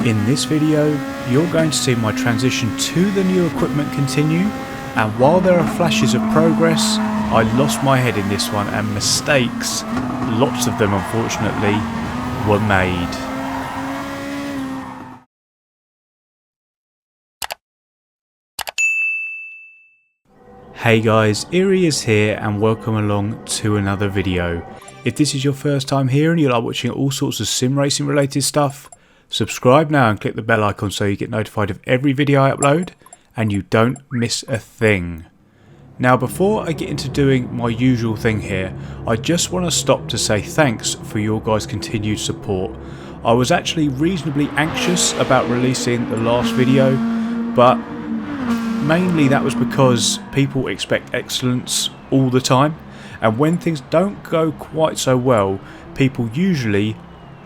In this video, you're going to see my transition to the new equipment continue, and while there are flashes of progress, I lost my head in this one and mistakes, lots of them unfortunately, were made. Hey guys, Erie is here and welcome along to another video. If this is your first time here and you like watching all sorts of sim racing related stuff, subscribe now and click the bell icon so you get notified of every video I upload and you don't miss a thing. Now before I get into doing my usual thing here, I just want to stop to say thanks for your guys' continued support. I was actually reasonably anxious about releasing the last video, but mainly that was because people expect excellence all the time, and when things don't go quite so well, people usually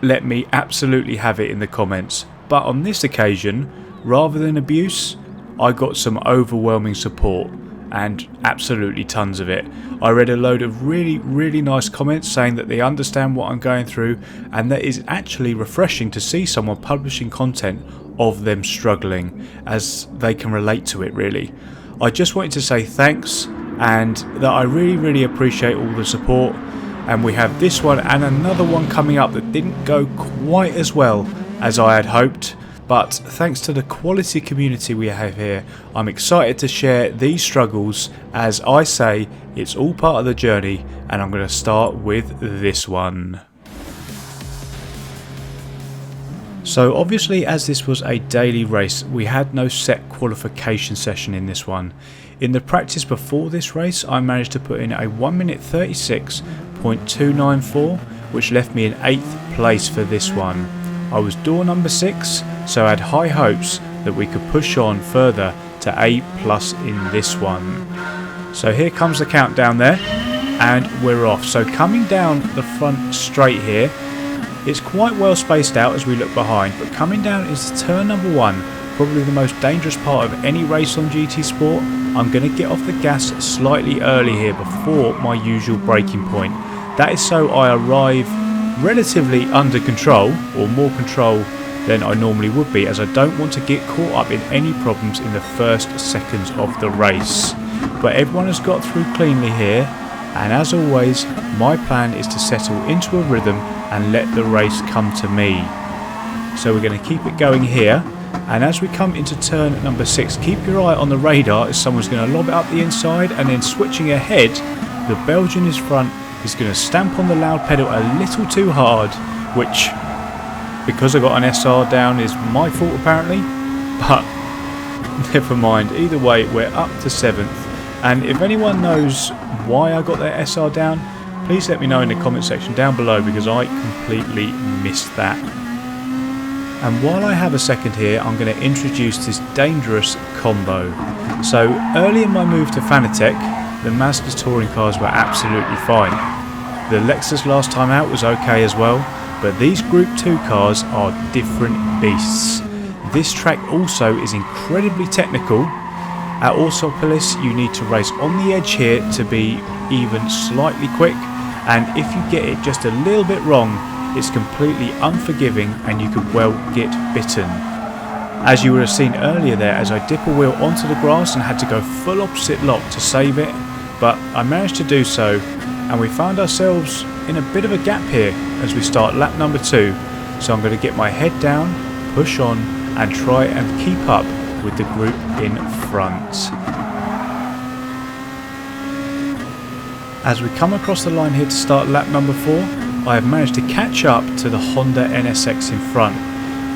let me absolutely have it in the comments. But on this occasion, rather than abuse, I got some overwhelming support, and absolutely tons of it. I read a load of really nice comments saying that they understand what I'm going through, and that is actually refreshing to see someone publishing content of them struggling, as they can relate to it really. I just wanted to say thanks, and that I really appreciate all the support, and we have this one and another one coming up that didn't go quite as well as I had hoped, but thanks to the quality community we have here, I'm excited to share these struggles. As I say, it's all part of the journey, and I'm going to start with this one. So obviously, as this was a daily race, we had no set qualification session in this one. In the practice before this race, I managed to put in a 1 minute 36.294, which left me in 8th place for this one. I was door number 6, so I had high hopes that we could push on further to A+ in this one. So here comes the countdown there, and we're off. So coming down the front straight here, it's quite well spaced out as we look behind, but coming down is turn number 1, probably the most dangerous part of any race on GT Sport. I'm going to get off the gas slightly early here before my usual braking point. That is so I arrive relatively under control, or more control than I normally would be, as I don't want to get caught up in any problems in the first seconds of the race. But everyone has got through cleanly here, and as always my plan is to settle into a rhythm and let the race come to me. So we're going to keep it going here, and as we come into turn number 6, keep your eye on the radar as someone's going to lob it up the inside, and then switching ahead, the Belgian in front is going to stamp on the loud pedal a little too hard, which, because I got an SR down, is my fault apparently, but never mind. Either way, we're up to 7th, and if anyone knows why I got that SR down, please let me know in the comment section down below, because I completely missed that. And while I have a second here, I'm going to introduce this dangerous combo. So early in my move to Fanatec, the Mazda touring cars were absolutely fine. The Lexus last time out was okay as well, but these Group 2 cars are different beasts. This track also is incredibly technical. At Autopolis you need to race on the edge here to be even slightly quick, and if you get it just a little bit wrong, it's completely unforgiving and you could well get bitten. As you would have seen earlier there, as I dip a wheel onto the grass and had to go full opposite lock to save it, but I managed to do so, and we found ourselves in a bit of a gap here as we start lap number 2, so I'm going to get my head down, push on, and try and keep up with the group in front. As we come across the line here to start lap number 4, I have managed to catch up to the Honda NSX in front.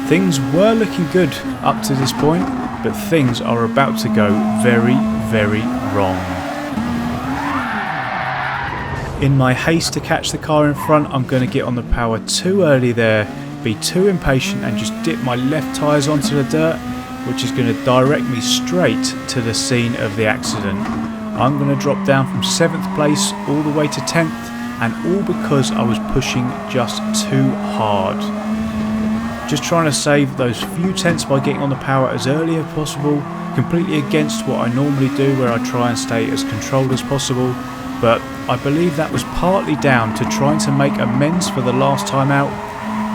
Things were looking good up to this point, but things are about to go very wrong. In my haste to catch the car in front, I'm going to get on the power too early there, be too impatient and just dip my left tyres onto the dirt, which is going to direct me straight to the scene of the accident. I'm going to drop down from 7th place all the way to 10th, and all because I was pushing just too hard. Just trying to save those few tenths by getting on the power as early as possible, completely against what I normally do where I try and stay as controlled as possible, but I believe that was partly down to trying to make amends for the last time out.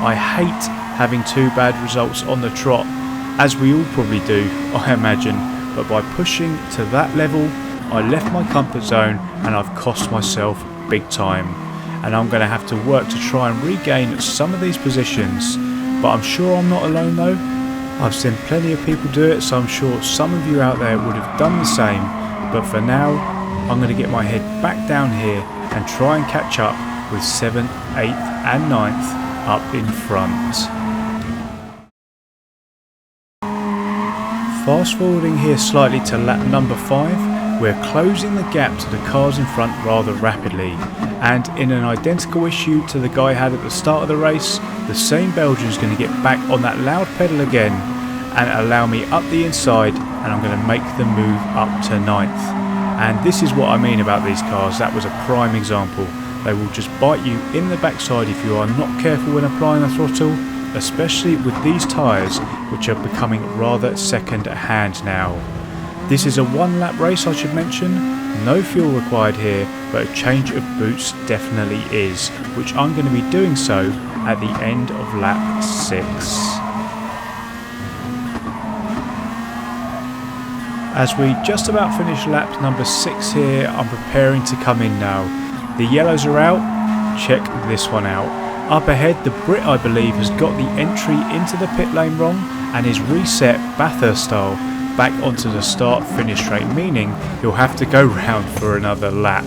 I hate having 2 bad results on the trot, as we all probably do, I imagine, but by pushing to that level, I left my comfort zone and I've cost myself big time. And I'm going to have to work to try and regain some of these positions, but I'm sure I'm not alone though. I've seen plenty of people do it, so I'm sure some of you out there would have done the same, but for now, I'm going to get my head back down here and try and catch up with 7th, 8th and 9th up in front. Fast forwarding here slightly to lap number 5, we're closing the gap to the cars in front rather rapidly, and in an identical issue to the guy had at the start of the race, the same Belgian is going to get back on that loud pedal again and allow me up the inside, and I'm going to make the move up to 9th. And this is what I mean about these cars. That was a prime example. They will just bite you in the backside if you are not careful when applying the throttle, especially with these tyres, which are becoming rather second hand now. This is a 1 lap race, I should mention. No fuel required here, but a change of boots definitely is, which I'm going to be doing so at the end of lap 6. As we just about finish lap number 6 here, I'm preparing to come in now. The yellows are out, check this one out. Up ahead, the Brit, I believe, has got the entry into the pit lane wrong and is reset Bathurst style back onto the start-finish straight, meaning he'll have to go round for another lap.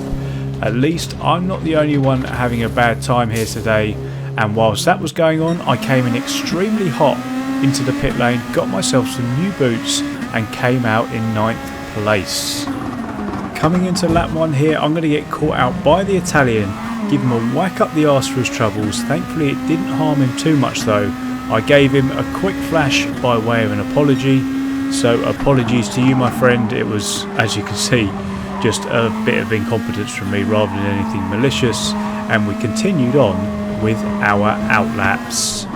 At least I'm not the only one having a bad time here today, and whilst that was going on, I came in extremely hot into the pit lane, got myself some new boots and came out in 9th place. Coming into lap 1 here, I'm going to get caught out by the Italian, give him a whack up the arse for his troubles. Thankfully it didn't harm him too much though. I gave him a quick flash by way of an apology, so apologies to you my friend. It was, as you can see, just a bit of incompetence from me rather than anything malicious, and we continued on with our outlaps.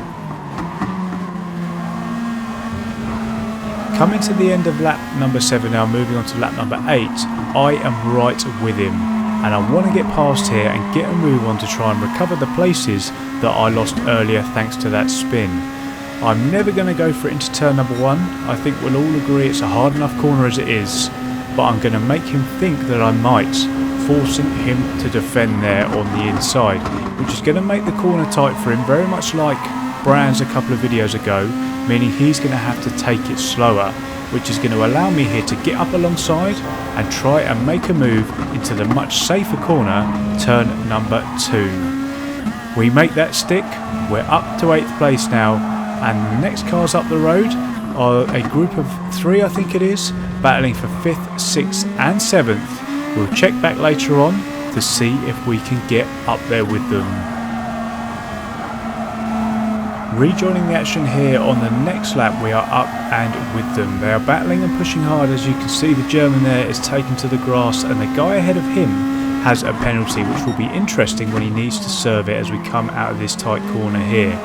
Coming to the end of lap number 7 now, moving on to lap number 8, I am right with him, and I want to get past here and get a move on to try and recover the places that I lost earlier thanks to that spin. I'm never going to go for it into turn number 1, I think we'll all agree it's a hard enough corner as it is, but I'm going to make him think that I might, forcing him to defend there on the inside, which is going to make the corner tight for him, very much like Brands a couple of videos ago, meaning he's going to have to take it slower, which is going to allow me here to get up alongside and try and make a move into the much safer corner, turn number 2. We make that stick, we're up to 8th place now, and the next cars up the road are a group of 3 I think it is, battling for 5th, 6th and 7th. We'll check back later on to see if we can get up there with them. Rejoining the action here on the next lap, we are up and with them. They are battling and pushing hard. As you can see, the German there is taken to the grass and the guy ahead of him has a penalty, which will be interesting when he needs to serve it as we come out of this tight corner here.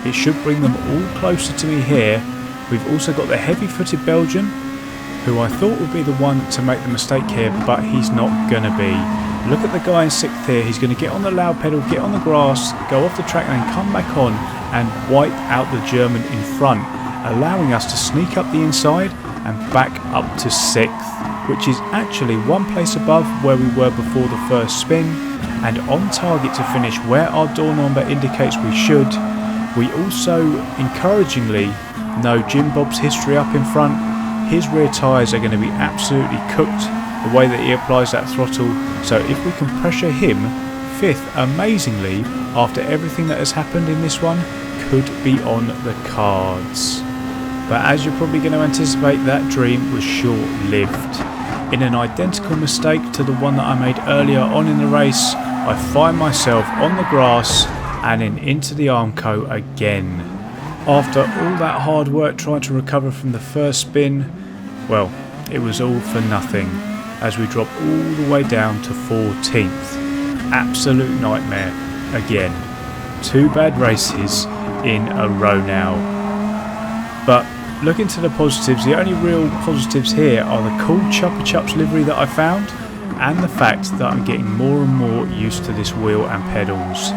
It should bring them all closer to me here. We've also got the heavy-footed Belgian, who I thought would be the one to make the mistake here, but he's not going to be. Look at the guy in 6th here. He's going to get on the loud pedal, get on the grass, go off the track and then come back on and wipe out the German in front, allowing us to sneak up the inside and back up to 6th, which is actually 1 place above where we were before the first spin and on target to finish where our door number indicates we should. We also encouragingly know Jim Bob's history up in front. His rear tyres are going to be absolutely cooked the way that he applies that throttle, so if we can pressure him, 5th, amazingly, after everything that has happened in this one, could be on the cards. But as you're probably going to anticipate, that dream was short-lived. In an identical mistake to the one that I made earlier on in the race, I find myself on the grass and into the Armco again. After all that hard work trying to recover from the first spin, well, it was all for nothing, as we drop all the way down to 14th. Absolute nightmare again. 2 bad races in a row now. But looking to the positives, the only real positives here are the cool Chupa Chups livery that I found and the fact that I'm getting more and more used to this wheel and pedals.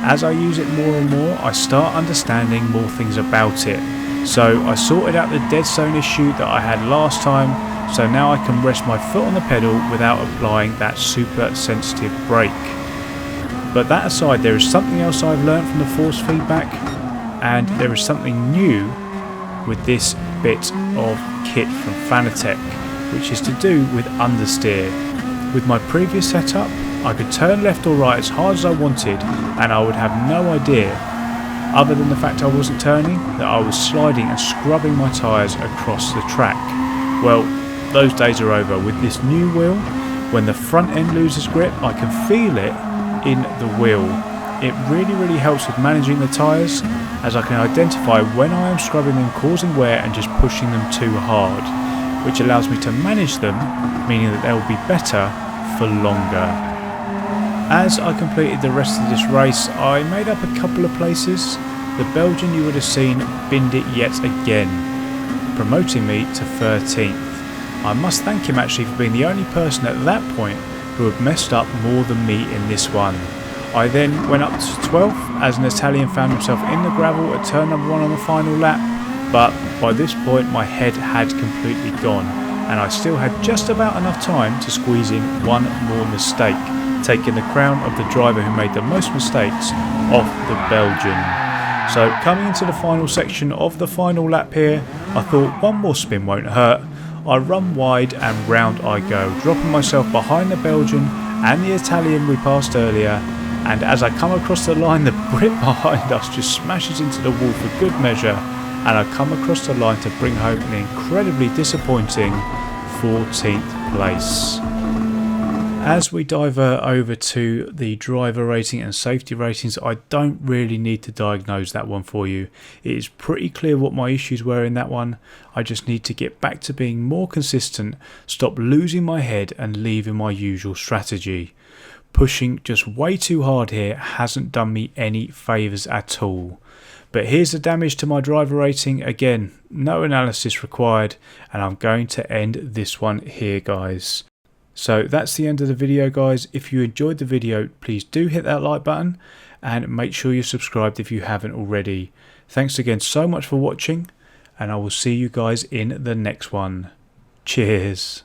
As I use it more and more, I start understanding more things about it. So I sorted out the dead zone issue that I had last time, so now I can rest my foot on the pedal without applying that super sensitive brake. But that aside, there is something else I've learned from the force feedback, and there is something new with this bit of kit from Fanatec, which is to do with understeer. With my previous setup, I could turn left or right as hard as I wanted and I would have no idea, other than the fact I wasn't turning, that I was sliding and scrubbing my tyres across the track. Well, those days are over. With this new wheel, when the front end loses grip, I can feel it in the wheel. It really helps with managing the tyres, as I can identify when I am scrubbing them, causing wear and just pushing them too hard, which allows me to manage them, meaning that they will be better for longer. As I completed the rest of this race, I made up a couple of places. The Belgian you would have seen binned it yet again, promoting me to 13th. I must thank him actually for being the only person at that point who had messed up more than me in this one. I then went up to 12th as an Italian found himself in the gravel at turn number 1 on the final lap, but by this point my head had completely gone and I still had just about enough time to squeeze in one more mistake, taking the crown of the driver who made the most mistakes off the Belgian. So coming into the final section of the final lap here, I thought one more spin won't hurt. I run wide and round I go, dropping myself behind the Belgian and the Italian we passed earlier, and as I come across the line, the Brit behind us just smashes into the wall for good measure, and I come across the line to bring home an incredibly disappointing 14th place. As we divert over to the driver rating and safety ratings, I don't really need to diagnose that one for you. It is pretty clear what my issues were in that one. I just need to get back to being more consistent, stop losing my head and leaving my usual strategy. Pushing just way too hard here hasn't done me any favours at all. But here's the damage to my driver rating. Again, no analysis required, and I'm going to end this one here, guys. So that's the end of the video, guys. If you enjoyed the video, please do hit that like button and make sure you're subscribed if you haven't already. Thanks again so much for watching, and I will see you guys in the next one. Cheers.